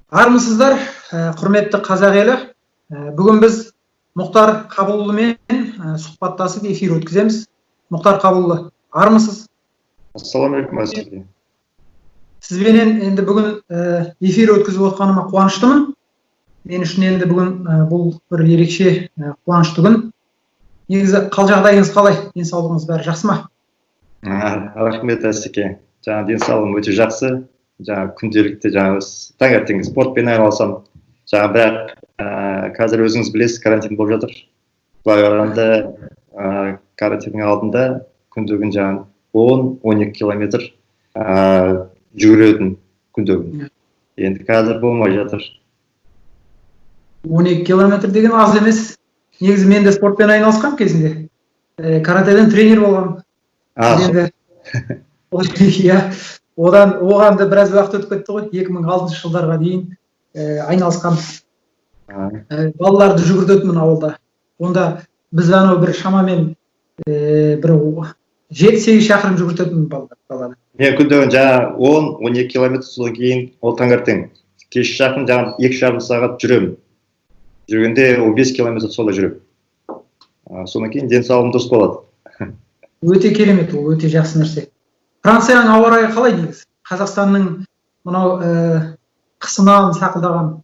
Армысыздар, құрметті қазақ елі. Бүгін біз Мұхтар Қабылұлымен сұхбаттасып эфир өткіземіз. Мұхтар Қабылұлы, армысыз? Ассалаумағалейкум, әсірге. Сізбенен енді бүгін эфир өткізіп отқаныма қуаныштымын. Мен үшін енді бүгін бұл бір ерекше қуанышты күн. Негізі қал жағдайыңыз қалай? Денсаулығыңыз бәрі жақсы ма? Рахмет, әсірге. Жаңа денсаулығым өте жақсы. Жаңа күнделікті таңертең спортпен айналысамын. Жаңа бірақ қазір өзіңіз білесіз, карантин болып жатыр. Былай қарағанда карантиннің алдында күндігін жаңа 10-12 километр жүгіретін күндігін. Енді қазір болмай жатыр. 12 километр деген аз емес. Негізі мен де спортпен айналысқам кезінде. Каратеден тренер болғам. Оған да біраз уақыт өтіп кетті ғой. 2006 жылдарға дейін айналысқанбыз. Балаларды жүгіртетінмін ауылда. Онда біз бір шамамен бір 7-8 шақырым жүгіртетінмін балаларды. Мен күндігін жаңа 10-12 километр содан кейін ол таңертең. Кеш жақын жаңа 2,5 сағат жүремін. Жүргенде 15 километр солай жүремін. Содан кейін денсаулығым дұрыс болады. Өте керемет, ол өте жақсы нәрсе. Францияның ауа райы қалай негізі? Қазақстанның мынау қысынан сақылдаған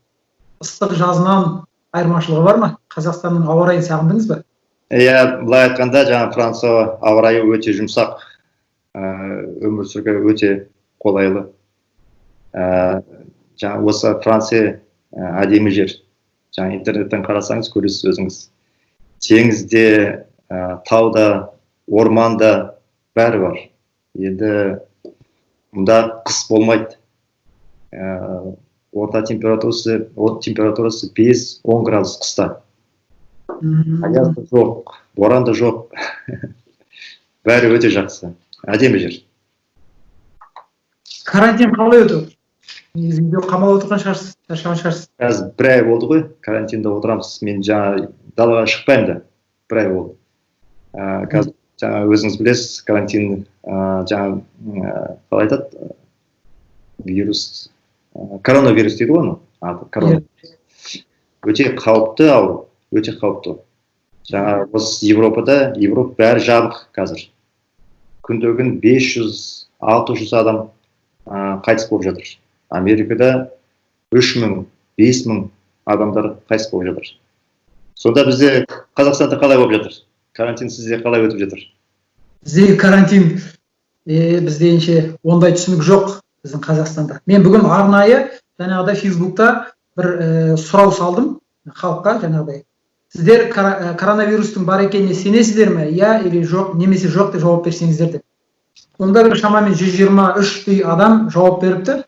ыстық жазынан айырмашылығы бар ма? Қазақстанның ауа райын сағындыңыз ба? Былай айтқанда, жаңа Франция ауа райы өте жұмсақ, өмір сүруге өте қолайлы. Жаңа осы Франция әдемі жер. Жаңа интернеттен қарасаңыз көресіз өзіңіз. Теңізде, тауда, орманда бәрі бар. Енді мұнда қыс болмайды. Орта температурасы 5-10 градус қыста. Аяз да жоқ, боран да жоқ. Бәрі өте жақсы. Әдемі жер. Карантин қалай өтіп? Негізінде қамалып отырған шығарсыз. Қазір бір ай болды ғой, карантинда отырамыз. Мен жаңа далаға шықпаймын да. Бір ай болды. Қазір жаңа өзіңіз білесіз, карантин жаңа қалай айтады? Вирус, коронавирус дейді ғой оны. Өте қауіпті ауру, өте қауіпті. Жаңа осы Европада, Европа бәрі жабық қазір. Күндігін 500-600 адам қайтыс болып жатыр. Америкада 3000-5000 адамдар қайтыс болып жатыр. Сонда бізде Қазақстанда қалай болып жатыр? Карантин сізде қалай өтіп жатыр? Бізде карантин біздейінше ондай түсінік жоқ біздің Қазақстанда. Мен бүгін арнайы жаңағыдай Фейсбукта бір сұрау салдым халыққа жаңағыдай. Сіздер коронавирустың бар екеніне сенесіздер ме? Я или жоқ, немесе жоқ деп жауап берсеңіздер деп. Онда бір шамамен 123 адам жауап беріпті.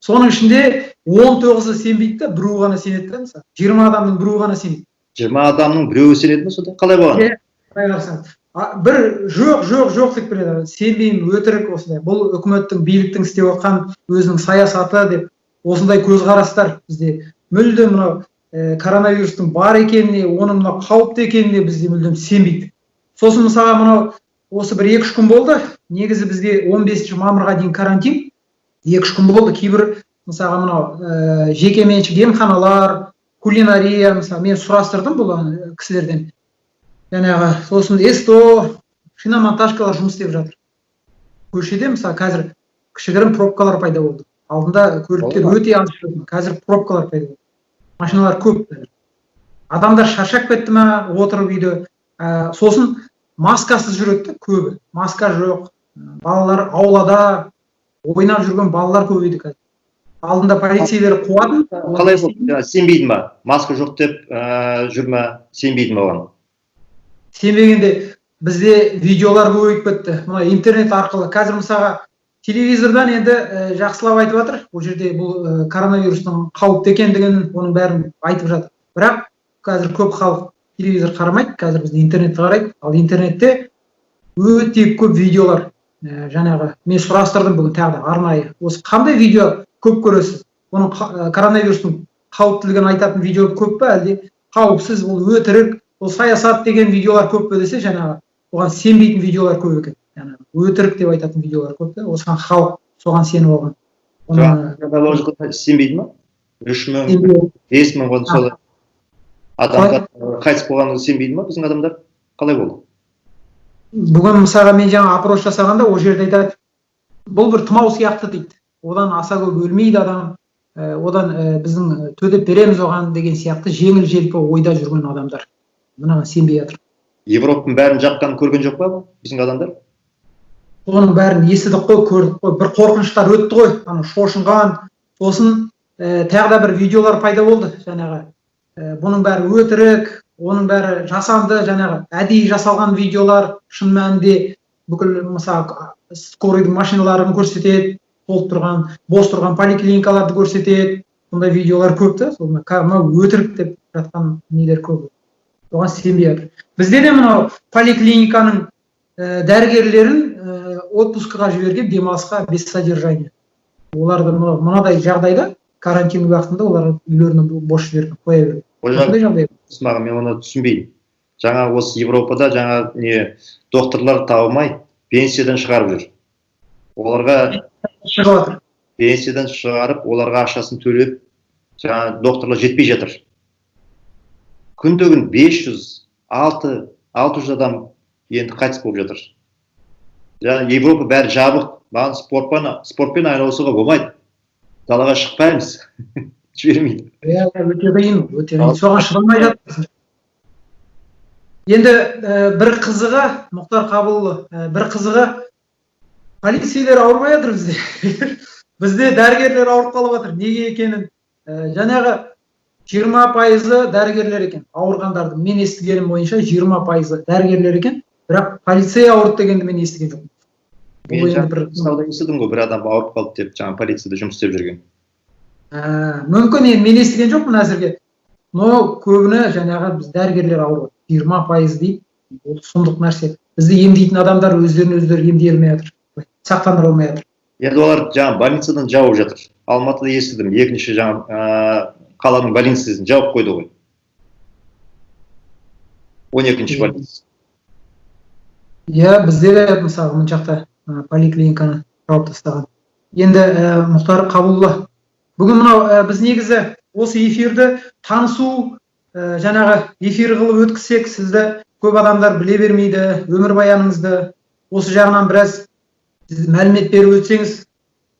Соның ішінде 19-ы сенбейді де, біреуі ғана сенеді де, мысалы. 20 адамның біреуі ғана сенеді. 20 адамның біреуі сенеді ме сонда? Қалай болған? Бір жоқ деп келеді. Сенбеймін, өтірік осындай. Бұл үкіметтің, биліктің істеп отқан өзінің саясаты деп осындай көзқарастар бізде мүлде мынау коронавирустың бар екеніне, оның мынау қауіпті екеніне бізде мүлдем сенбейді. Сосын мысалға мынау осы бір 2-3 күн болды. Негізі бізде 15 мамырға дейін карантин. 2-3 күн болды. Кейбір мысалға мынау жекеменшік емханалар, кулинария, мысалы мен сұрастырдым бұл кісілерден. Жаңағы сосын СТО, шиномонтажкалар жұмыс істеп жатыр. Көшеде мысалы қазір кішігірім пробкалар пайда болды. Алдында көліктер өте аз жүретін, қазір пробкалар пайда болды. Машиналар көп. Адамдар шаршап кетті ме, отырып үйде. Сосын маскасыз жүреді көбі. Маска жоқ. Балалар аулада ойнап жүрген балалар көбейді қазір. Алдында полицейлер қуатын. Қалай болды? Сенбейді ма? Маска жоқ деп жүрме, сенбейді ма оған? Сенбегенде бізде видеолар көбейіп кетті. Мына интернет арқылы. Қазір мысалға телевизордан енді жақсылап айтып жатыр. Бұл жерде бұл коронавирустың қауіпті екендігін, оның бәрін айтып жатыр. Бірақ қазір көп халық телевизор қарамайды, қазір бізде интернетті қарайды. Ал интернетте өте көп видеолар. Жаңағы мен сұрастырдым бүгін тағы да арнайы. Осы қандай видео көп көресіз? Оның коронавирустың қауіптілігін айтатын видео көп па, әлде қауіпсіз, бұл өтірік, бұл саясат деген видеолар көп пе десе, жаңағы оған сенбейтін видеолар көп екен. Өтірік деп айтатын видеолар көп та, осыған халық соған сеніп алған. Сенбейді ма? 3000, 5000 сол адамдар қайтыс болғанын сенбейді ма біздің адамдар? Қалай болды? Бүгін мысалға мен жаңа опрос жасағанда ол жерде айтады, бұл бір тұмау сияқты дейді. Одан аса көп өлмейді адам, одан біздің төтеп береміз оған деген сияқты жеңіл желпі ойда жүрген адамдар. Мынаған сенбей жатыр. Европаның бәрін жаққанын көрген жоқ па біздің адамдар? Оның бәрін естідік қой, көрдік қой, бір қорқыныштар өтті ғой, ана шошынған. Сосын тағы да бір видеолар пайда болды жаңағы. Бұның бәрі өтірік, оның бәрі жасанды, жаңағы әдейі жасалған видеолар, шын мәнінде бүкіл мысалы скорыйдың машиналарын көрсетеді, толып тұрған, бос тұрған поликлиникаларды көрсетеді. Сондай видеолар көп та, сол өтірік деп жатқан нелер көп. Оған сенбей жатыр. Бізде де мынау поликлиниканың дәрігерлерін отпускыға жіберген, демалысқа без содержания. Оларды мынадай жағдайда карантин уақытында олар үйлеріне бос жіберген, қоя берген. Осындай жағдай. Мен оны түсінбеймін. Жаңа осы Европада жаңа не докторлар табылмай пенсиядан шығарып жүр. Оларға пенсиядан шығарып, оларға ақшасын төлеп, жаңа докторлар жетпей жатыр. Күндігін 500-600 адам енді қайтыс болып жатыр. Европа бәрі жабық. Маған спортпен айналысуға болмайды. Далаға шықпаймыз. Жібермейді. Өте қиын. Соған шыдамай жатыр. Енді бір қызығы, Мұхтар Қабылұлы, бір қызығы, полицейлер ауырмай жатыр бізде. Бізде дәрігерлер ауырып қалып жатыр. Неге екенін, жаңағы 20% дәрігерлер екен. Ауырғандардың мен естігенім бойынша 20% дәрігерлер екен. Бірақ полицей ауырды дегенді мен естіген жоқпын. Мен жаңа естідім ғой, бір адам ауырып қалды деп, жаңа полицияда жұмыс істеп жүрген. Мүмкін мен естіген жоқпын әзірге. Но көбіне жаңағы біз дәрігерлер ауырды. 20% дейді. Ол сұмдық нәрсе. Бізді емдейтін адамдар өздері емдей алмай жатыр. Сақтандыра алмай жатыр. Енді олар жаңа больницадан жауып жатыр. Алматыда естідім, екінші жаңа қаланың больницасын жауып қойды ғой. 12-ші больница. Бізде де мысалы мұн жақта поликлиниканы жауып тастаған. Енді Мұхтар Қабылұлы, бүгін мынау біз негізі осы эфирді танысу, жаңағы эфир қылып өткізсек, сізді көп адамдар біле бермейді, өмірбаяныңызды осы жағынан біраз мәлімет беріп өтсеңіз.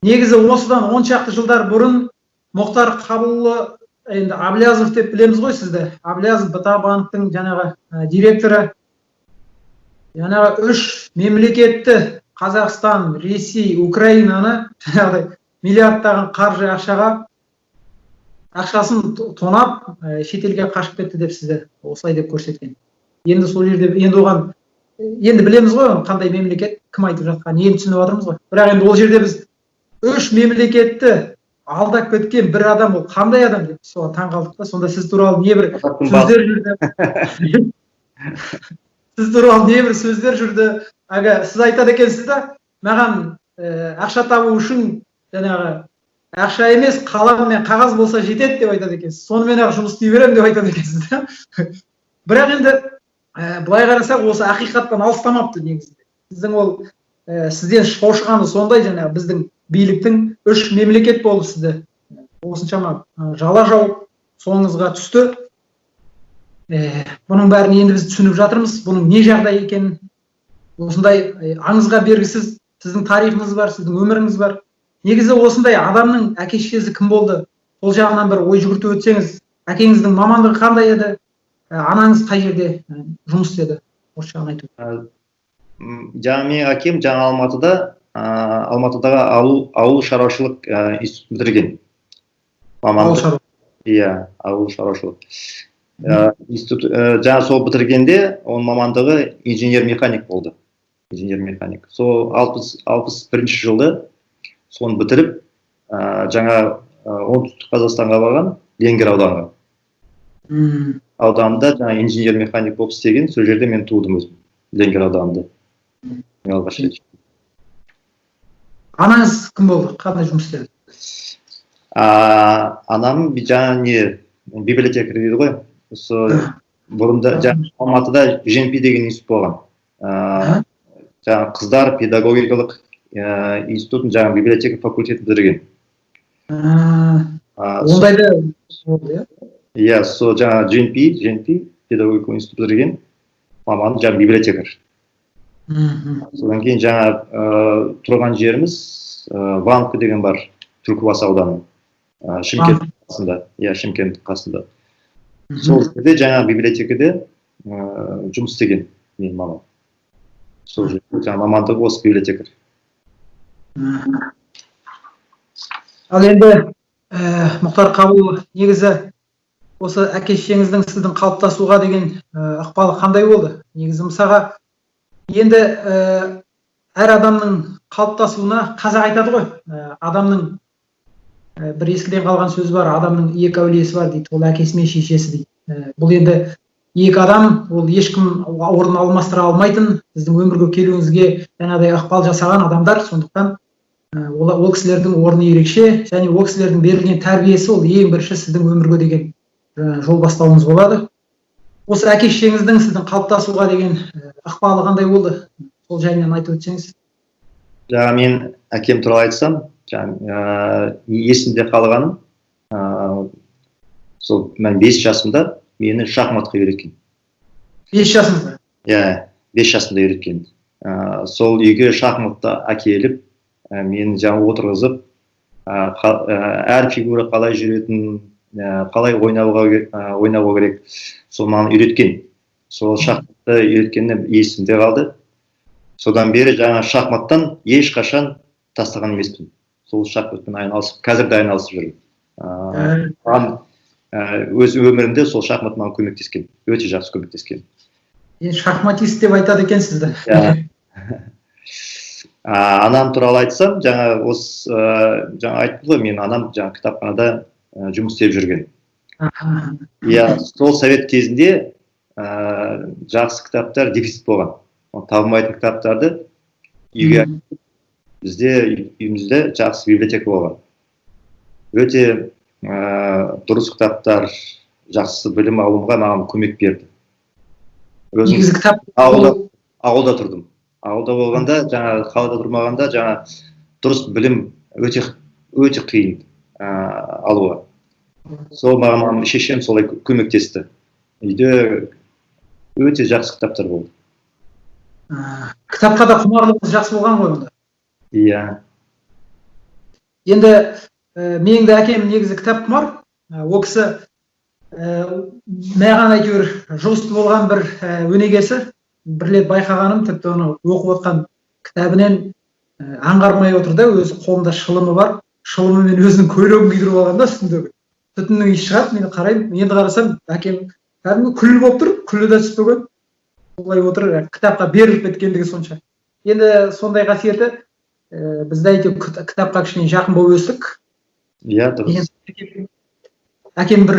Негізі осыдан 10 шақты жылдар бұрын Мұхтар Қабылұлы, енді Аблязов деп білеміз ғой сізді. Аблязов БТА банктың жаңағы директоры. Жаңағы 3 мемлекетті Қазақстан, Ресей, Украинаны миллиардтаған қаржы ақшасын тонап шетелге қашып кетті деп сізді осылай деп көрсеткен. Енді сол жерде енді білеміз ғой қандай мемлекет, кім айтып жатқан, енді түсініп отырмыз ғой. Бірақ енді ол жерде біз 3 мемлекетті алдап кеткен бір адам, ол қандай адам деп соған таңқалдық та. Сонда сіз туралы небір сөздер жүрді. Сіз туралы небір сөздер жүрді. Сіз айтады екенсіз да, маған ақша табу үшін жаңағы ақша емес, қалам мен қағаз болса жетеді деп айтады екенсіз. Сонымен жұмыс істей беремін деп айтады екенсіз да. Бірақ енді былай қарасақ, осы ақиқаттан алыстамапты негізінде. Сіздің ол сізден шошығаны сондай, жаңағы біздің биліктің 3 мемлекет болып сізді осыншама жала жауып соңыңызға түсті. Бұның бәрін енді біз түсініп жатырмыз. Бұның не жағдай екенін, осындай аңызға бергісіз сіздің тарихыңыз бар, сіздің өміріңіз бар. Негізі осындай адамның әке-шешесі кім болды? Сол жағынан бір ой жүгіртіп өтсеңіз, әкеңіздің мамандығы қандай еді? Анаңыз қай жерде жұмыс істеді? Осы жағын айту. Жаңа мен әкем жаңа Алматыдағы ауыл шаруашылық институт бітірген. Ауыл шаруашылық. Иә, ауыл шаруашылық. Институт жаңа сол бітіргенде оның мамандығы инженер-механик болды. Инженер-механик. Сол 61-ші жылды соны бітіріп, жаңа оңтүстік Қазақстанға барған, Ленгер ауданға. Ауданында жаңа инженер-механик болып істеген, сол жерде мен тудым өзім, Ленгер ауданында. Анаңыз кім болды? Қандай жұмыс істеді? Анам жаңа библиотекарь дейді ғой. Бұрында Алматыда ЖНП деген институт болған. Жаңа қыздар педагогикалық институтын жаңа библиотека факультетін бітірген. Ондай да болды, иә? Иә, сол жаңа GNP педагогика институты бітірген маман жаңа библиотекар. Содан кейін жаңа тұрған жеріміз Ванка деген бар, Түлкібас ауданы, Шымкент қасында. Иә, Шымкент қасында. Сол жерде жаңа библиотекада жұмыс істеген менің мамам. Сол жерде жаңа мамандығы осы библиотекар. Ал енді Мұхтар Қабыл, негізі осы әке-шешеңіздің сіздің қалыптасуға деген ықпалы қандай болды? Негізі мысалға енді әр адамның қалыптасуына қазақ айтады ғой, адамның бір ескіден қалған сөз бар, адамның екі әулиесі бар дейді, ол әкесі мен шешесі дейді. Бұл енді екі адам, ол ешкім орнын алмастыра алмайтын, сіздің өмірге келуіңізге жаңағыдай ықпал жасаған адамдар, сондықтан ол кісілердің орны ерекше, және ол кісілердің берілген тәрбиесі ол ең бірінші сіздің өмірге деген жол бастауыңыз болады. Осы әке-шешеңіздің сіздің қалыптасуға деген ықпалы қандай болды? Сол жайынан айтып өтсеңіз. Жаңа мен әкем туралы айтсам, есімде қалғаным, сол мен 5 жасымда мені шахматқа үйреткен. 5 жасыңызда? Иә, 5 жасымда үйреткен. Сол үйге шахматта әкеліп, мені жаңа отырғызып, әр фигура қалай жүретін, қалай ойнауға керек, сол маған үйреткен. Сол шахматты үйреткенім есімде қалды. Содан бері жаңа шахматтан ешқашан тастаған емеспін. Сол шахматпен айналысып, қазір де айналысып жүрмін. Өз өмірімде сол шахмат маған көмектескен, өте жақсы көмектескен. Шахматист деп айтады екенсіз. Анам туралы айтсам, жаңа осы жаңа айттым ғой, мен анам жаңа кітапханада жұмыс істеп жүрген. Иә, сол совет кезінде жақсы кітаптар дефицит болған. Табылмайтын кітаптарды үйге бізде үйімізде жақсы библиотека болған. Өте дұрыс кітаптар, жақсы білім алуымға маған көмек берді. Негізі кітап ауылда тұрдым. Ауылда болғанда, жаңа қалада тұрмағанда, жаңа дұрыс білім өте қиын алуға. Сол маған шешем солай көмектесті. Үйде өте жақсы кітаптар болды. Кітапқа да құмарлығыңыз жақсы болған ғой онда? Иә. Енді менің де әкем негізі кітап құмар. Ол кісі маған әйтеуір жұғысты болған бір өнегесі. Бір рет байқағаным, тіпті оны оқып отқан кітабынан аңғармай отыр да, өзі қолында шылымы бар. Шылымымен өзінің көйлегін күйдіріп алған да үстіндегі. Түтіннің иісі шығады, мен қараймын, енді қарасам, әкем кәдімгі күлі болып тұр, күлі де түспеген. Олай отыр, кітапқа беріліп кеткендігі сонша. Енді сондай қасиеті бізді әйтеуір кітапқа кішкене жақын болып өстік. Иә, дұрыс. Әкем бір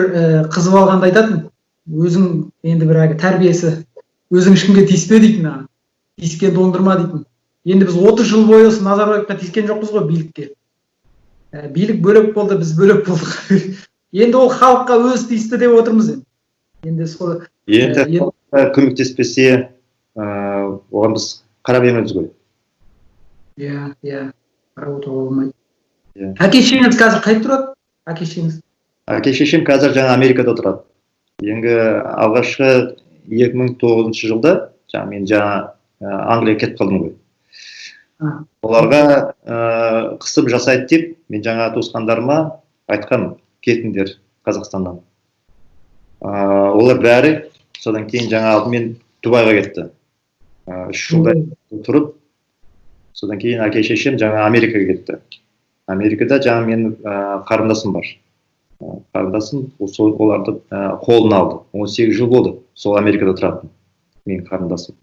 қызып алғанда айтатын, өзің енді бір тәрбиесі, өзің ешкімге тиіспе дейтін, тиіскен доңдырма дейтін. Енді біз 30 жыл бойы осы Назарбаевқа тиіскен жоқпыз ғой билікке. Билік бөлек болды, біз бөлек болдық. Енді ол халыққа өз тиісті деп отырмыз. Енді сол көмектеспесе, оған біз қарап еміз ғой. Иә, қарап отыруға болмайды. Әке-шешеңіз қазір қайда тұрады? Әке-шешеңіз? Әке-шешем қазір жаңа Америкада тұрады. Енді алғашқы 2009 жылда мен жаңа Англияға кетіп қалдым ғой. Оларға қысым жасайды деп, мен жаңа туысқандарыма айтқан, кетіңдер Қазақстаннан. Олар бәрі содан кейін жаңа алдымен Дубайға кетті. 3 жылда тұрып, содан кейін әке-шешем жаңа Америкаға кетті. Америкада жаңа менің қарындасым бар. Қарындасым оларды қолына алды. 18 жыл болды сол Америкада тұратын менің қарындасым.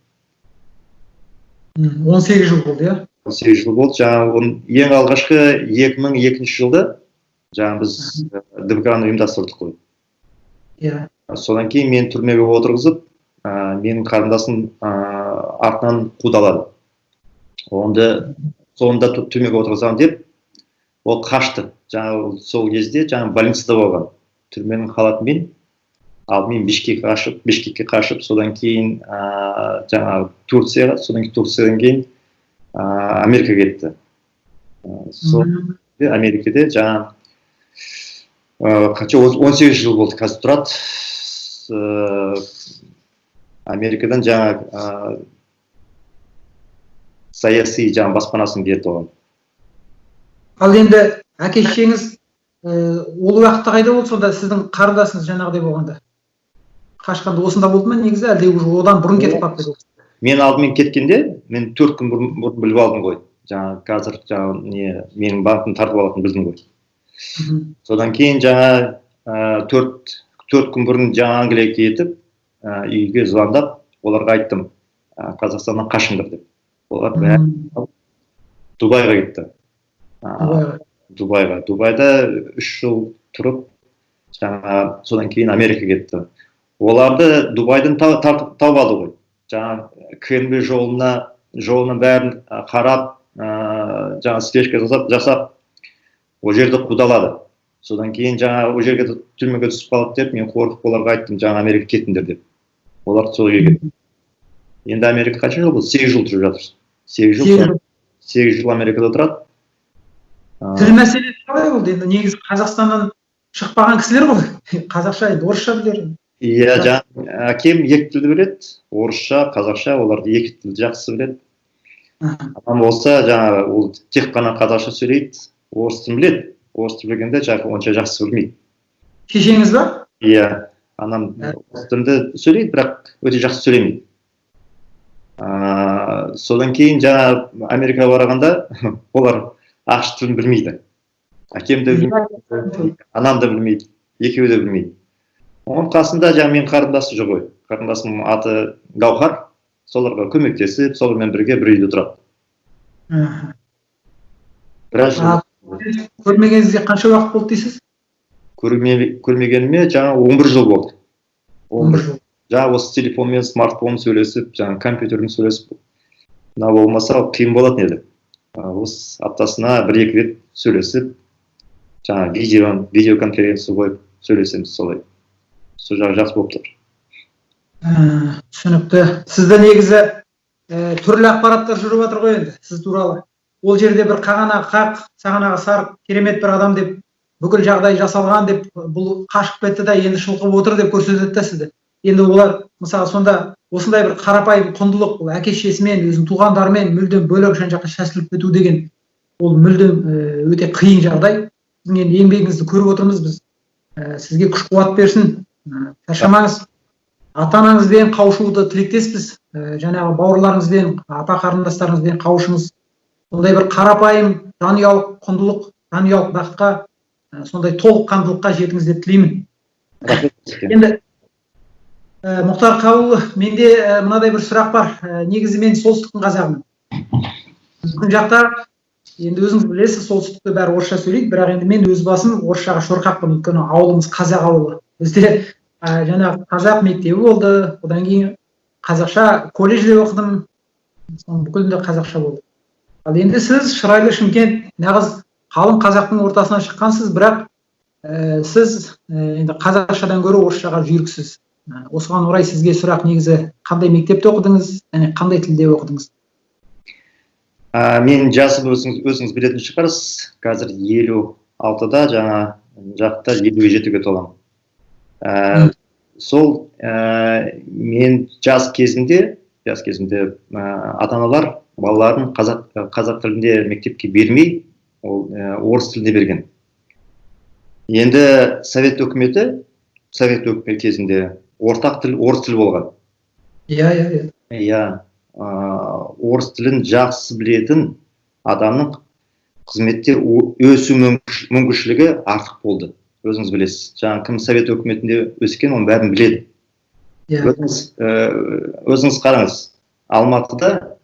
18 жыл болды, иә? 18 жыл болды. Жаңа ең алғашқы 2002 жылда жаңа біз ДВК-ны ұйымдастырдық қой. Иә. Содан кейін мен түрмеге отырғызып, менің қарындасым артынан қудалады. Сонда түрмеге отырғызған деп, ол қашты. Жаңа сол кезде жаңа больницада болған. Түрменің халатымен алдымен Бишкекке қашып, содан кейін жаңа Турцияға, содан кейін Америкаға кетті. Сол Америкада жаңа қанша 18 жыл болды қазір тұрады. Америкадан жаңа саяси жаңа баспанасын берді оған. Ал енді әке шешеңіз ол уақытта қайда болды, сонда сіздің қарындасыңыз жаңағыдай болғанда? Қашқанда осында болды ма негізі, әлде уже одан бұрын кетіп қалыпты? Мен алдымен кеткенде, мен 4 күн бұрын біліп алдым ғой. Жаңа қазір менің банкымды тартып алатын білдім ғой. Содан кейін жаңа 4 күн бұрын жаңа Англияға кетіп, үйге звондап, оларға айттым, Қазақстаннан қашыңдар деп. Олар бәрі Дубайға кетті. Дубайда 3 жыл тұрып, жаңа содан кейін Америка кетті. Оларды Дубайдан тауып алды ғой. Жаңа КНБ жолына бәрін қарап, жаңа слежка жасап, ол жерді қудалады. Содан кейін жаңа ол жерге түрмеге түсіп қалады деп, мен қорқып оларға айттым, жаңа Америка кетіңдер деп. Олар сол жерге кетті. Енді Америка қанша жыл болды? 8 жыл тұрып жатыр. 8 жыл Америкада тұрады. Тіл мәселесі қалай болды? Енді негізі Қазақстаннан шықпаған кісілер ғой. Қазақша, орысша білер. Иә, әкем 2 тілді біледі, орысша, қазақша, оларды 2 тілді жақсы біледі. Анам болса, жаңа ол тек қана қазақша сөйлейді, орыс тілін біледі. Орыс тілін білгенде онша жақсы білмейді. Шешеңіз ба? Иә, анам орыс тілді сөйлейді, бірақ өте жақсы сөйлемейді. Содан кейін жаңа Америкаға барғанда олар ақш тілін білмейді. Әкем де білмейді, анам да білмейді, екеуі де білмейді. Оның қасында жаңа мен қарындасы жоқ ғой. Қарындасымның аты Гаухар. Соларға көмектесіп, солармен бірге бір үйде тұрады. Көрмегеніңізге қанша уақыт болды дейсіз? Көрмегеніме жаңа 11 жыл болды. 11 жыл. Жаңа осы телефонмен, смартфон сөйлесіп, жаңа компьютермен сөйлесіп, мына болмаса қиын болатын еді. Осы аптасына 1-2 рет сөйлесіп, жаңа видеоконференция қойып сөйлесеміз солай. Сол жағы жақсы болып тұр. Түсінікті. Сізді негізі түрлі ақпараттар жүріп жатыр ғой енді, сіз туралы. Ол жерде бір қағанағы қақ, сағанағы сарық, керемет бір адам деп, бүкіл жағдай жасалған деп, бұл қашып кетті да енді шылқып отыр деп көрсетеді сізді. Енді олар, мысалы, сонда осындай бір қарапайым құндылық, бұл әке шешесімен, өзінің туғандарымен мүлдем бөлек жан-жаққа шашылып кету деген, ол мүлдем өте қиын жағдай. Сіздің енді еңбегіңізді көріп отырмыз біз. Сізге күш қуат берсін. Шаршамаңыз. Ата-анаңызбен қауышуды тілектеспіз. Жаңағы бауырларыңызбен, ата қарындастарыңызбен қауышыңыз. Сондай бір қарапайым, жанұялық құндылық, жанұялық бақытқа, сондай толыққандылыққа жетіңіз деп тілеймін. Енді Мұхтар Қабылұлы, менде мынадай бір сұрақ бар. Негізі мен солтүстіктің қазағымын. Біздің жақта, енді өзіңіз білесіз, солтүстікте бәрі орысша сөйлейді, бірақ енді мен өз басым орысшаға шорқақпын, өйткені ауылымыз қазақ ауылы. Бізде жаңағы қазақ мектебі болды, одан кейін қазақша колледжде оқыдым, бүкілінде қазақша болды. Ал енді сіз шырайлы Шымкент, нағыз қалың қазақтың ортасынан шыққансыз, бірақ сіз енді қазақшадан гөрі орысшаға жүйріксіз. Осыған орай сізге сұрақ, негізі қандай мектепте оқыдыңыз, және қандай тілде оқыдыңыз? Мен жасым өзіңіз білетін шығарсыз, қазір 56-да, жаңа жақта 57-ге толамын. Сол мен жас кезімде ата-аналар балаларын қазақ тілінде мектепке бермей, ол орыс тілінде берген. Енді совет өкіметі кезінде ортақ тіл орыс тіл болған. Иә. Орыс тілін жақсы білетін адамның қызметте өсу мүмкіншілігі артық болды. Өзіңіз білесіз. Жаңа кім совет өкіметінде өскен, оның бәрін біледі. Өзіңіз қараңыз. Алматыда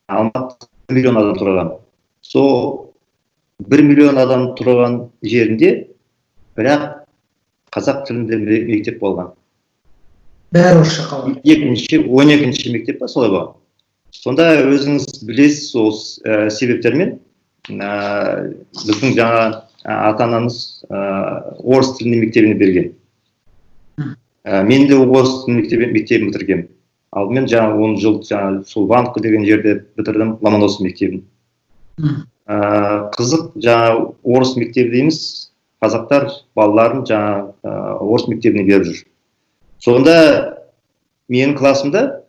1 миллион адам тұрған. Сол 1 миллион адам тұрған жерінде бірақ қазақ тілінде мектеп болған. Бәрі орысша қалған. 12-ші мектеп па солай болған. Сонда өзіңіз білесіз, сол себептермен біздің жаңа ата-анамыз орыс тілінде мектебіне берген. Мен де орыс тілінде мектебін бітіргем. Алдымен жаңа 10 жыл сол Банко деген жерде бітірдім, Ломоносов мектебін. Қызық, жаңа орыс мектебі дейміз, қазақтар балаларын жаңа орыс мектебіне беріп жүр. Сонда менің классымда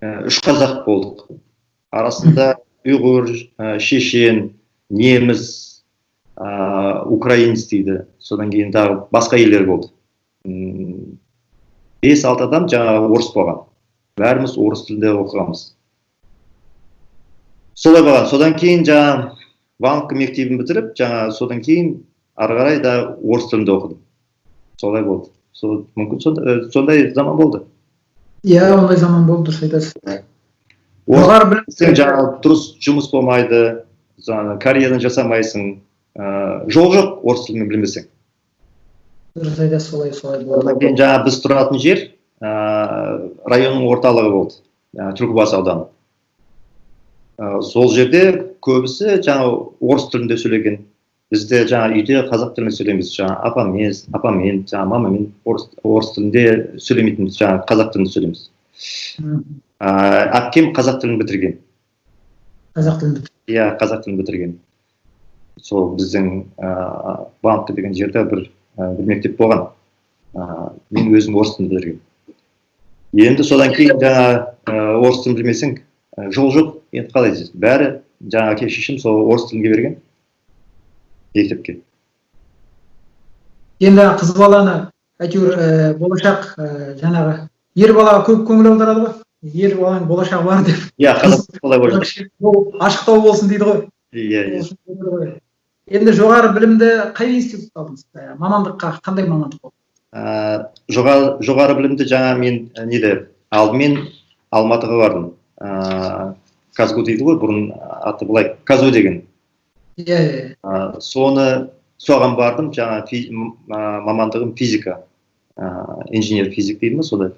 3 қазақ болдық. Арасында ұйғыр, шешен, неміс, украинец дейді. Содан кейін тағы басқа елдер болды. 5-6 адам жаңа орыс болған. Бәріміз орыс тілінде оқығанбыз. Солай болған. Содан кейін жаңа Ванка мектебін бітіріп, жаңа содан кейін ары қарай да орыс тілінде оқыдым. Солай болды. Мүмкін сондай заман болды. Иә, ондай заман болды, дұрыс айтасыз. Жоғары білім жаңа дұрыс жұмыс болмайды, жаңа карьераны жасамайсың. Жол жоқ орыс тілін білмесең. Дұрыс айтасыз, солай болды. Одан кейін жаңа біз тұратын жер районның орталығы болды. Түлкібас ауданы. Сол жерде көбісі жаңа орыс тілінде сөйлеген. Бізде жаңа үйде қазақ тілінде сөйлейміз. Жаңа апамен, жаңа мамамен орыс тілінде сөйлемейтінбіз, жаңа қазақ тілінде сөйлейміз. Әпкем қазақ тілін бітірген. Қазақ тілін бітірген. Иә, қазақ тілін бітірген. Сол біздің Банка деген жерде бір мектеп болған. Мен өзім орыс тілін бітірген. Енді содан кейін жаңа орыс тілін білмесең, жол жоқ, енді қалай дейсіз? Бәрі жаңа әке шешем сол орыс тілінге берген мектепке. Енді қыз баланы әйтеуір болашақ жаңағы ер балаға көп көңіл аударады ғой. Ер баланың болашағы бар деп. Иә, қазақ солай болады. Ашықтау болсын дейді ғой. Иә. Енді жоғары білімді қай институтта алдыңыз? Мамандыққа қандай мамандық болды? Жоғары білімді жаңа мен алдымен Алматыға бардым. Казгу дейді ғой, бұрын аты былай, Казу деген. Иә. Соған бардым, жаңа мамандығым физика. Инженер физик дейді ме, сода.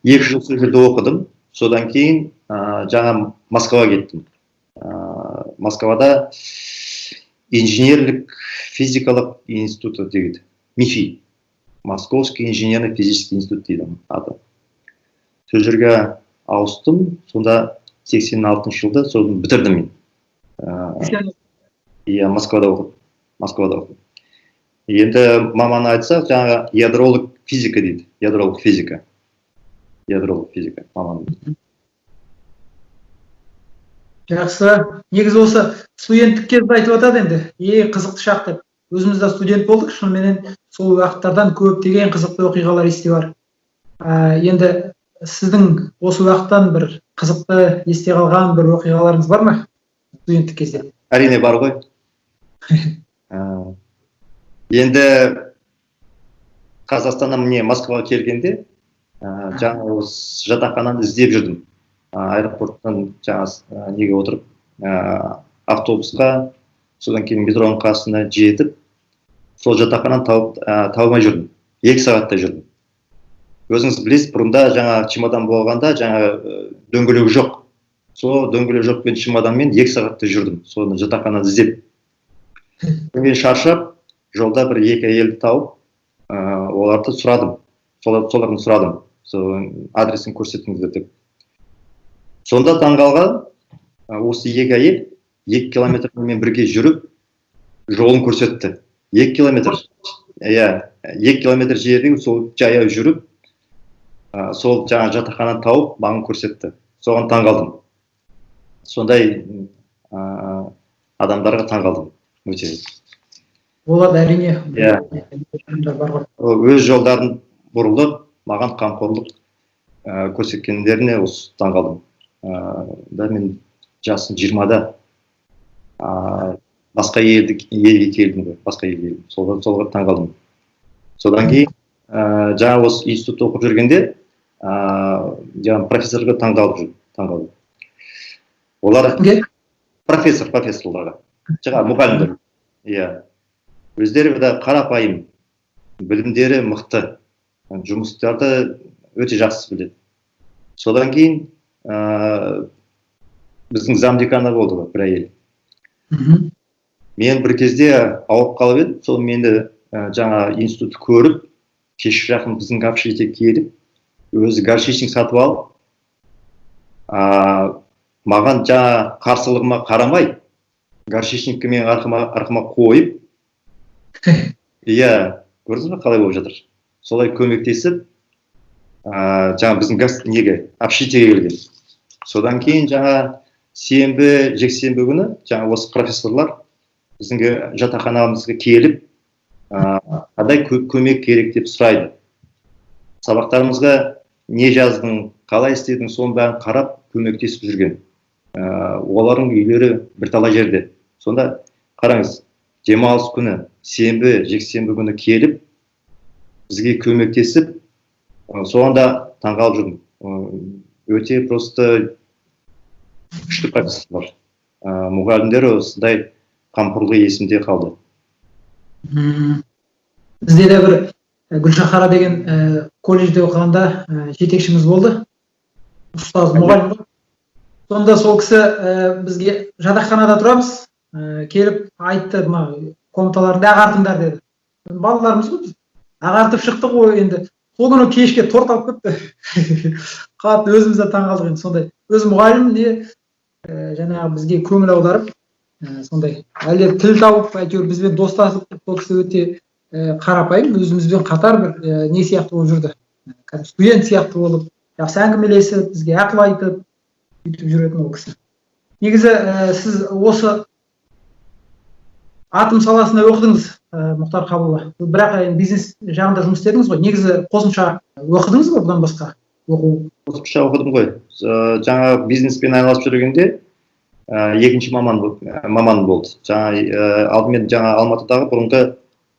2 жыл сол жерде оқыдым. Содан кейін жаңа Москваға кеттім. Москвада инженерлік физикалық институты дейді. МИФИ. Московский инженерно-физический институт дейді аты. Сол жерге ауыстым, сонда 86 жылда соны бітірдім мен. Иә, Москвада оқыдым. Енді маманы айтсақ, жаңа ядролог физика дейді. Ядролог физика маманы. Жақсы. Негізі осы студенттік кезді айтып жатады енді. Қызықты шақ деп. Өзімізде студент болдық, шынымен сол уақыттардан көптеген қызықты оқиғалар есте бар. Енді сіздің осы уақыттан бір қызықты есте қалған бір оқиғаларыңыз бар ма? Студенттік кезде. Әрине бар ғой. Енді Қазақстаннан міне Москваға келгенде жаңа осы жатақхананы іздеп жүрдім. Аэропорттан жаңа неге отырып автобусқа, содан кейін метроның қасына жетіп, сол жатақхананы табылмай жүрдім. 2 сағатта жүрдім. Өзіңіз білесіз, бұрында жаңа чемодан болғанда жаңа дөңгелек жоқ. Сол дөңгелек жоқпен чемоданмен 2 сағатта жүрдім. Соны жатақхананы іздеп. Мен шаршап, жолда бір 2 әйелді тауып, оларды сұрадым. Солардан сұрадым. Адресін көрсетіңіздер деп. Сонда таңғалған, осы 2 әйел 2 километрмен бірге жүріп, жолын көрсетті. 2 километр. Иә, 2 километр жерде сол жаяу жүріп, сол жаңа жатақхананы тауып, маған көрсетті. Соған таңғалдым. Сондай адамдарға таңғалдым. Өте. Болады, әрине. Өз жолдарын бұрылып, маған қамқорлық көрсеткендеріне осы таңғалдым. Мен жасым 20-да басқа елге келдім. Солға таңғалдым. Содан кейін жаңа осы институтта оқып жүргенде профессорға таңғалдым. Олар профессорларға. Жаңа мұғалімдер. Иә. Өздері де қарапайым, білімдері мықты, жұмыстарды өте жақсы біледі. Содан кейін біздің замдеканы болды ғой, бір әйел. Мен бір кезде ауырып қалып едім, сол мені жаңа институтты көріп, кеш жақын біздің общежитиеге келіп, өзі горчичник сатып алып, маған жаңа қарсылығыма қарамай, горчичникті мен арқыма қойып, иә, көрдіңіз бе қалай болып жатыр. Солай көмектесіп, жаңа біздің неге, общежитиеге келген. Содан кейін жаңа сенбі, жексенбі күні жаңа осы профессорлар біздің жатақханамызға келіп, қандай көмек керек деп сұрайды. Сабақтарымызға не жаздың, қалай істедің, соның бәрін қарап көмектесіп жүрген. Олардың үйлері бірталай жерде. Сонда қараңыз, демалыс күні, сенбі, жексенбі күні келіп, бізге көмектесіп, соғанда таңғалып жүрдім. Өте просто күшті профессорлар. Мұғалімдер осындай қамқорлығы есімде қалды. Бізде де бір Гүлшахара деген колледжде оқығанда жетекшіміз болды. Ұстаз мұғалім ғой. Сонда сол кісі бізге жатақханада тұрамыз, келіп айтты, комнаталарында ағартыңдар деді. Балаларымыз ғой біз. Ағартып шықтық ғой енді. Сол күні кешке торт алып кетті. Қатты өзіміз де таңғалдық енді сондай. Өз мұғалім не жаңағы бізге көңіл аударып, сондай әлде тіл тауып, әйтеуір бізбен достасып, сол кісі өте қарапайым, өзімізбен қатар бір не сияқты болып жүрді. Студент сияқты болып, жақсы әңгімелесіп, бізге ақыл айтып, сөйтіп жүретін ол кісі. Негізі сіз осы атом саласында оқыдыңыз, Мұхтар Қабылұлы. Бірақ бизнес жағында жұмыс істедіңіз ғой. Негізі қосымша оқыдыңыз ба бұдан басқа? Қосымша оқыдым ғой. Жаңа бизнеспен айналысып жүргенде екінші маман болды. Алдымен жаңа Алматыдағы бұрынғы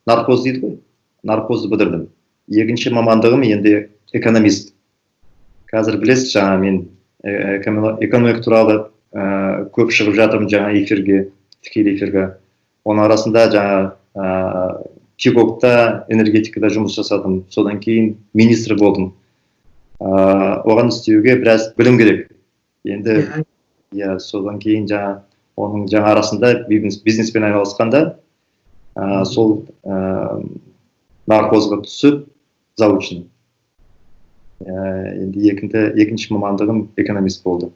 наркоз дейді ғой. Наркозды бітірдім. Екінші мамандығым енді экономист. Қазір білесіз, жаңа мен экономика туралы көп шығып жатырмын жаңа эфирге, тікелей эфирге. Оның арасында жаңа Кигокта, энергетикада жұмыс жасадым. Содан кейін министр болдым. Оған істеуге біраз білім керек. Енді содан кейін оның жаңа арасында бизнеспен айналысқанда сол наркозға түсіп заочно. Енді екінші мамандығым экономист болды.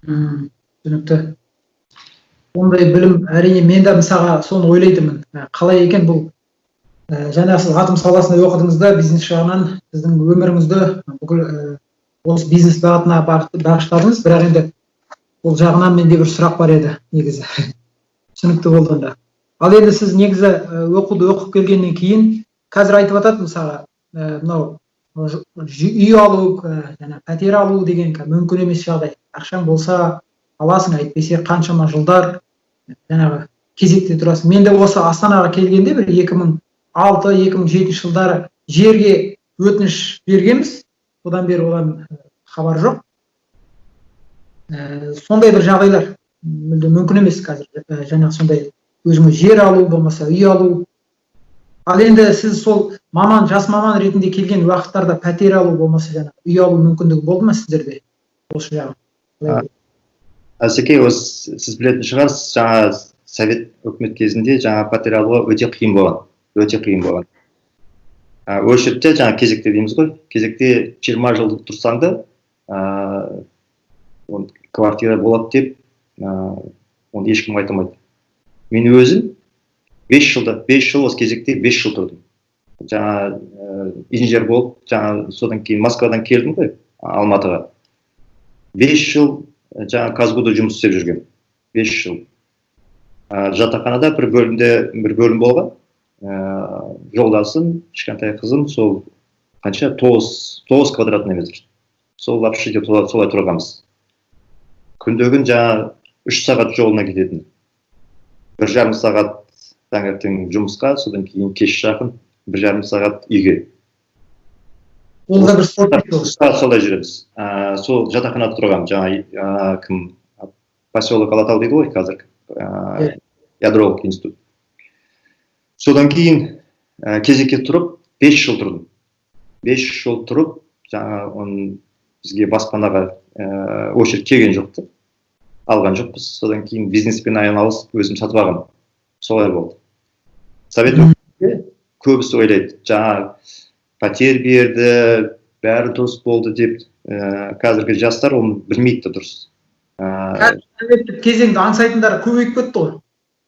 Түсінікті. Ондай білім, әрине мен де мысалға соны ойлайтынмын. Қалай екен бұл? Жаңа сіз атом саласында оқыдыңызда, бизнес жағынан сіздің өміріңізді бүкіл осы бизнес бағытына бағыштадыңыз, бірақ енді ол жағынан менде бір сұрақ бар еді, негізі. Түсінікті болғанда. Ал енді сіз негізі оқуды оқып келгеннен кейін, қазір айтып жатады мысалға, мынау үй алу, пәтер алу деген мүмкін емес жағдай. Ақшаң болса аласың, әйтпесе қаншама жылдар жаңағы кезекте тұрасың. Мен де осы Астанаға келгенде бір 2006-2007 жылдары жерге өтініш бергенбіз. Одан бері одан хабар жоқ. Сондай бір жағдайлар мүмкін емес қазір. Жаңағы сондай өзіңе жер алу, болмаса үй алу. Ал енді сіз сол жас маман ретінде келген уақыттарда пәтер алу, болмаса жаңағы үй алу мүмкіндігі болды ма сіздерде? Осы жағы. Әсеке, сіз білетін шығарсыз, жаңа совет өкімет кезінде жаңа пәтер алуға өте қиын болған. Очередьте жаңа кезекте дейміз ғой. Кезекте 20 жыл тұрсаң да квартира болады деп оны ешкім айтамайды. Мен өзім 5 жыл осы кезекте 5 жыл тұрдым. Жаңа инженер болып, жаңа содан кейін Москвадан келдім ғой, Алматыға. 5 жыл жаңа Казгуда жұмыс істеп жүрген. 5 жыл. Жатақханада бір бөлім болған. Жолдасым, кішкентай қызым, сол қанша 9 квадратный метр. Сол общежитие солай тұрғанбыз. Күндегін жаңа 3 сағат жолына кететін. 1,5 сағат таңертең жұмысқа, содан кейін кеш жақын 1,5 сағат үйге. Ол да бір спорт. Солай жүреміз. Сол жатақханада тұрған, жаңа поселок Алатау дейді ғой қазір. Ядролық институт. Содан кейін кезекке тұрып 5 жыл тұрдым. 5 жыл тұрып, жаңа бізге баспанаға очередь келген жоқты. Алған жоқпыз. Содан кейін бизнеспен айналысып, өзім сатып алғам. Солай болды. Совет өкіметінде көбісі ойлайды, жаңа пәтер берді, бәрі дұрыс болды деп, қазіргі жастар оны білмейді дұрыс. Советтік кезеңді аңсайтындар көбейіп кетті ғой.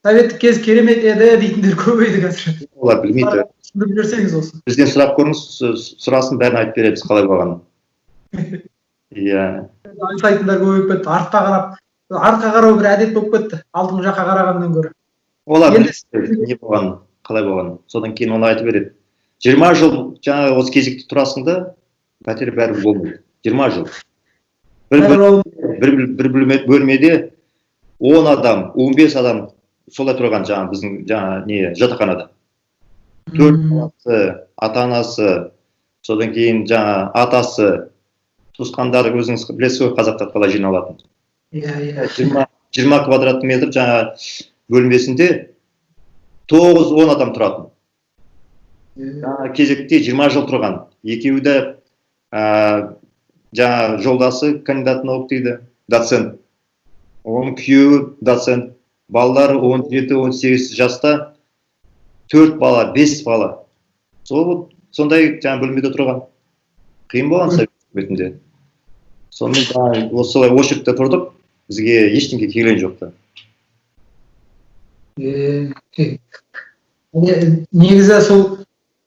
советтік кез керемет еді дейтіндер көбейді қазір. Олар білмейді. Түсіндіріп жіберсеңіз осы. Бізден сұрап көріңіз, сұрасын бәрін айтып береміз қалай болғанын. Иә. Айтайтындар көбейіп кетті. Артқа қарау бір әдет болып кетті. Алдыңғы жаққа қарағаннан гөрі. Олар білмейді не болғанын, қалай болғанын. Содан кейін оны айтып береді. 20 жыл жаңағы осы кезекте тұрасың да, пәтер бәрібір болмайды. 20 жыл. Бір бөлмеде 10 адам, 15 адам солай тұрған жаңа біздің жаңа жатақханада. 4 баласы, ата-анасы, содан кейін жаңа атасы, туысқандары өзіңіз білесіз ғой қазақтар қалай жиналатын. Иә. 20 квадрат метр жаңа бөлмесінде 9-10 адам тұратын. Кезекте 20 жыл тұрған. Екеуі де жаңа жолдасы кандидат наук дейді, доцент. Оның күйеуі доцент. Балалары 17-18 жаста 4 бала, 5 бала. Сондай жаңа бөлмеде тұрған. Қиын болған совет үкіметінде. Сонымен осылай очередьте тұрдық, бізге ештеңе келген жоқты. Негізі сол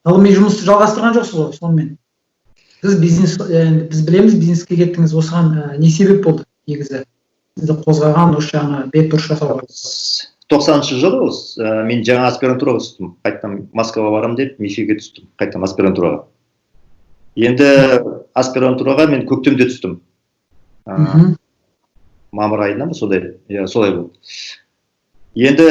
ғылыми жұмысты жалғастырған жоқсыз ғой сонымен. Біз білеміз бизнеске кеттіңіз, осыған не себеп болды негізі? Сізді қозғаған осы жаңа бет бұрыш жасауға. 90-шы жылы мен жаңа аспирантураға түстім. Қайттан Москваға барам деп, Мифиге түстім. Қайттан аспирантураға. Енді аспирантураға мен көктемде түстім. Мамыр айында ма солай болды. Енді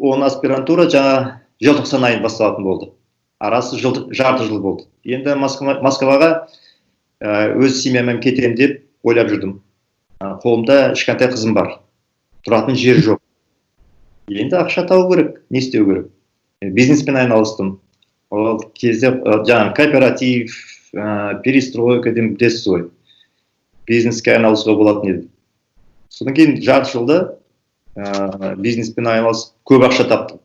оның аспирантура жаңа желтоқсан айын басталатын болды. Арасы жарты жыл болды. Енді Москваға өз семьямен кетемін деп ойлап жүрдім. Қолымда кішкентай қызым бар. Тұратын жер жоқ. Енді ақша табу керек, не істеу керек? Бизнеспен айналыстым. Ол кезде жаңа кооператив, перестройка деп білесіз ғой. Бизнеске айналысуға болатын еді. Содан кейін жарты жылда бизнеспен айналысып көп ақша таптым.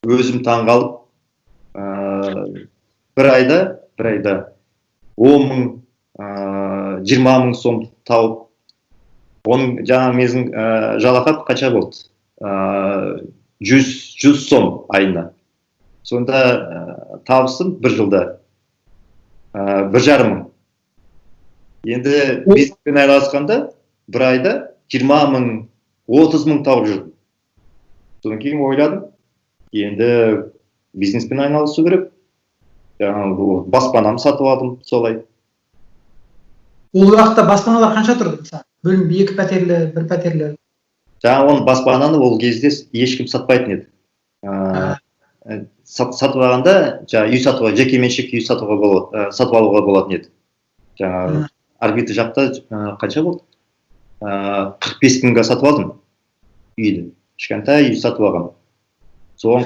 Өзім таңғалып, бір айда 10 мың, 20 мың сом тауып, оның жаңа мезін жалақат қанша болды? 100 сом айына. Сонда табысым бір жылда 1,5 мың. Енді бизнеспен айналысқанда бір айда 20 мың, 30 мың тауып жүрдім. Содан кейін ойладым, енді бизнеспен айналысу керек. Баспанамды сатып алдым солай. Ол уақытта баспаналар қанша тұрды? Бөлім 2 пәтерлі, 1 пәтерлі. Жаңа оның баспананы ол кезде ешкім сатпайтын еді. Сатып алғанда, үй сатуға, жекеменшік үй сатып алуға болатын еді. Жаңа арбитрі жақта қанша болды? 45 мыңға сатып алдым үйді. Кішкентай үй сатып алғам. Соған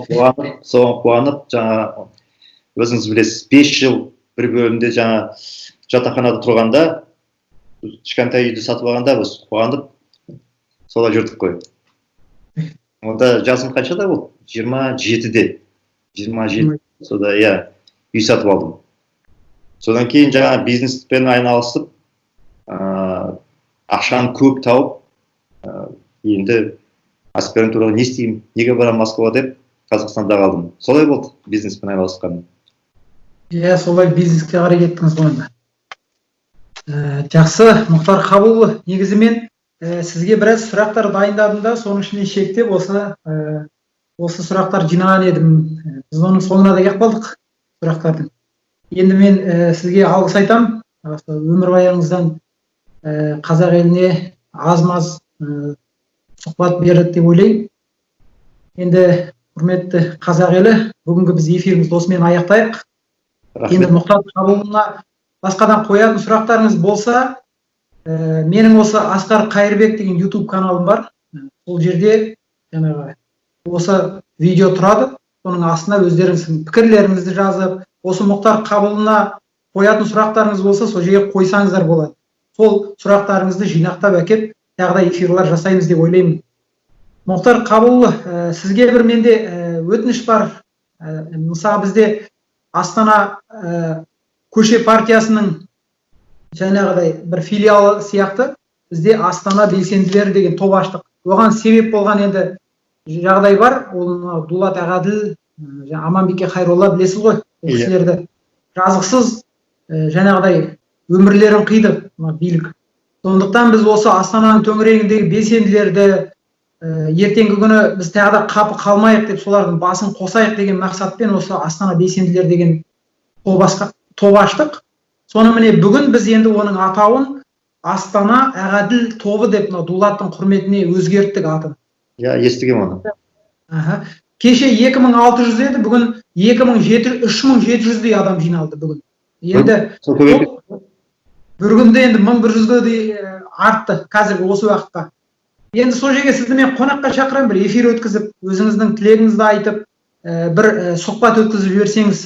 қуанып, жаңа өзіңіз білесіз, 5 жыл бір бөлімде жаңа жатақханада тұрғанда, кішкентай үйді сатып алғанда біз қуанып солай жүрдік қой. Онда жасым қаншада болды? 27-де. 27. Сода үй сатып алдым. Содан кейін жаңа бизнеспен айналысып, ақшаны көп тауып, енді аспирантураға не істеймін, неге барам Москваға деп Қазақстанда қалдым. Солай болды бизнеспен айналысқаным. Солай бизнеске қарай кеттіңіз ғой. Жақсы, Мұхтар Қабылұлы, негізі мен сізге біраз сұрақтар дайындадым да, соның ішіне шектеп осы сұрақтар жинаған едім. Біз оның соңына да келіп қалдық сұрақтардың. Енді мен сізге алғыс айтам. Өмірбаяныңыздан қазақ еліне аз-маз сұхбат берді деп ойлаймын. Енді құрметті қазақ елі, бүгінгі біз эфирімізді осымен аяқтайық. Енді Мұхтар Қабылұлына басқадан қоятын сұрақтарыңыз болса, менің осы Асқар Қайырбек деген YouTube каналым бар. Сол жерде осы видео тұрады. Соның астына өздеріңіздің пікірлеріңізді жазып, осы Мұхтар Қабылұлына қоятын сұрақтарыңыз болса, сол жерге қойсаңыздар болады. Сол сұрақтарыңызды жинақтап әкеп, тағы да эфирлер жасаймыз деп ойлаймын. Мұхтар Қабылұлы, сізге бір менде өтініш бар. Мысалы бізде Астана көше партиясының жаңағыдай бір филиалы сияқты бізде Астана белсенділері деген топ аштық. Оған себеп болған енді жағдай бар. Ол мынау Дулат Ағаділ, Аманбике Хайролла, білесіз ғой, ол Иә. кісілерді жазықсыз жаңағыдай өмірлерін қиды мына билік. Сондықтан біз осы Астананың төңірегіндегі белсенділерді ертеңгі күні біз тағы да қапы қалмайық деп солардың басын қосайық деген мақсатпен осы Астана белсенділер деген топ аштық. Соны міне бүгін біз енді оның атауын Астана Ағаділ тобы деп мына Дулаттың құрметіне өзгерттік атын. Иә, естігем оны. Кеше 2600 еді, бүгін 3700-дей адам жиналды бүгін. Енді бір күнде енді 1100-ге артты қазіргі осы уақытта. Енді сол жерге сізді мен қонаққа шақырамын, бір эфир өткізіп, өзіңіздің тілегіңізді айтып, бір сұхбат өткізіп жіберсеңіз,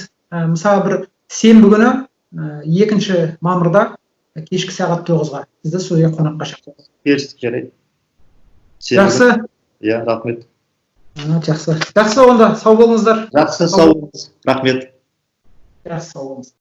мысалы бір сенбі күні 2 мамырда кешкі сағат 9-ға сізді сол жерге қонаққа шақырамыз. Келістік, жарайды. Жақсы. Иә, рахмет. Жақсы. Жақсы, онда сау болыңыздар. Жақсы, сау болыңыз. Рахмет. Жақсы, сау болыңыз.